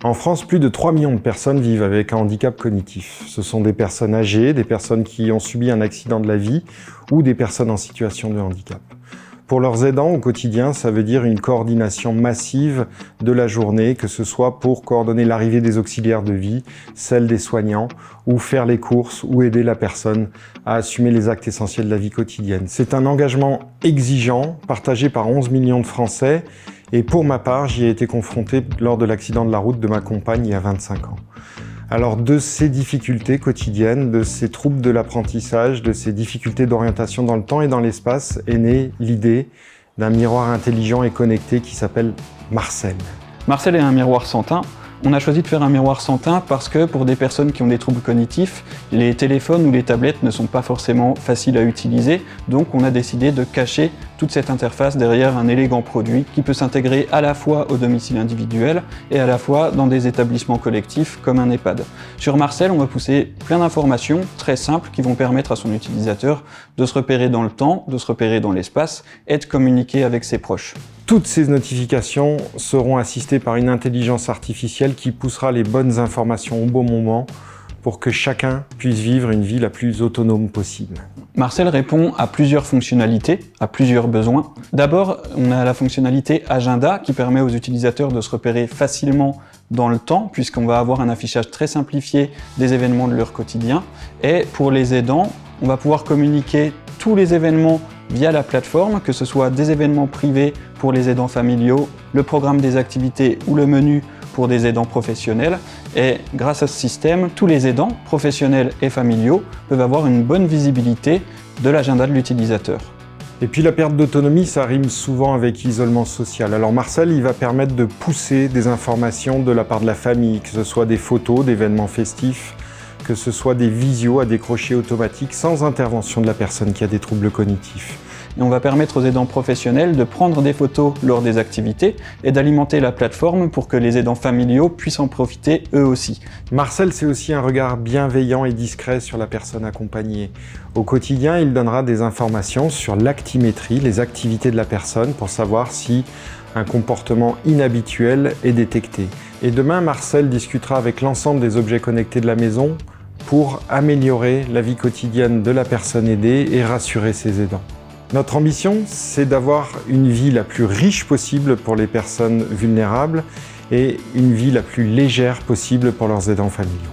En France, plus de 3 millions de personnes vivent avec un handicap cognitif. Ce sont des personnes âgées, des personnes qui ont subi un accident de la vie ou des personnes en situation de handicap. Pour leurs aidants au quotidien, ça veut dire une coordination massive de la journée, que ce soit pour coordonner l'arrivée des auxiliaires de vie, celle des soignants, ou faire les courses, ou aider la personne à assumer les actes essentiels de la vie quotidienne. C'est un engagement exigeant, partagé par 11 millions de Français, et pour ma part, j'y ai été confronté lors de l'accident de la route de ma compagne il y a 25 ans. Alors de ces difficultés quotidiennes, de ces troubles de l'apprentissage, de ces difficultés d'orientation dans le temps et dans l'espace est née l'idée d'un miroir intelligent et connecté qui s'appelle Marcel. Marcel est un miroir sans teint. On a choisi de faire un miroir sans teint parce que pour des personnes qui ont des troubles cognitifs, les téléphones ou les tablettes ne sont pas forcément faciles à utiliser, donc on a décidé de cacher toute cette interface derrière un élégant produit qui peut s'intégrer à la fois au domicile individuel et à la fois dans des établissements collectifs comme un EHPAD. Sur Marcel, on va pousser plein d'informations très simples qui vont permettre à son utilisateur de se repérer dans le temps, de se repérer dans l'espace et de communiquer avec ses proches. Toutes ces notifications seront assistées par une intelligence artificielle qui poussera les bonnes informations au bon moment pour que chacun puisse vivre une vie la plus autonome possible. Marcel répond à plusieurs fonctionnalités, à plusieurs besoins. D'abord, on a la fonctionnalité Agenda qui permet aux utilisateurs de se repérer facilement dans le temps puisqu'on va avoir un affichage très simplifié des événements de leur quotidien. Et pour les aidants, on va pouvoir communiquer tous les événements via la plateforme, que ce soit des événements privés pour les aidants familiaux, le programme des activités ou le menu pour des aidants professionnels. Et grâce à ce système, tous les aidants, professionnels et familiaux, peuvent avoir une bonne visibilité de l'agenda de l'utilisateur. Et puis la perte d'autonomie, ça rime souvent avec isolement social. Alors Marcel, il va permettre de pousser des informations de la part de la famille, que ce soit des photos d'événements festifs, que ce soit des visios à décrocher automatiques sans intervention de la personne qui a des troubles cognitifs. Et on va permettre aux aidants professionnels de prendre des photos lors des activités et d'alimenter la plateforme pour que les aidants familiaux puissent en profiter eux aussi. Marcel, c'est aussi un regard bienveillant et discret sur la personne accompagnée. Au quotidien, il donnera des informations sur l'actimétrie, les activités de la personne pour savoir si un comportement inhabituel est détecté. Et demain, Marcel discutera avec l'ensemble des objets connectés de la maison pour améliorer la vie quotidienne de la personne aidée et rassurer ses aidants. Notre ambition, c'est d'avoir une vie la plus riche possible pour les personnes vulnérables et une vie la plus légère possible pour leurs aidants familiaux.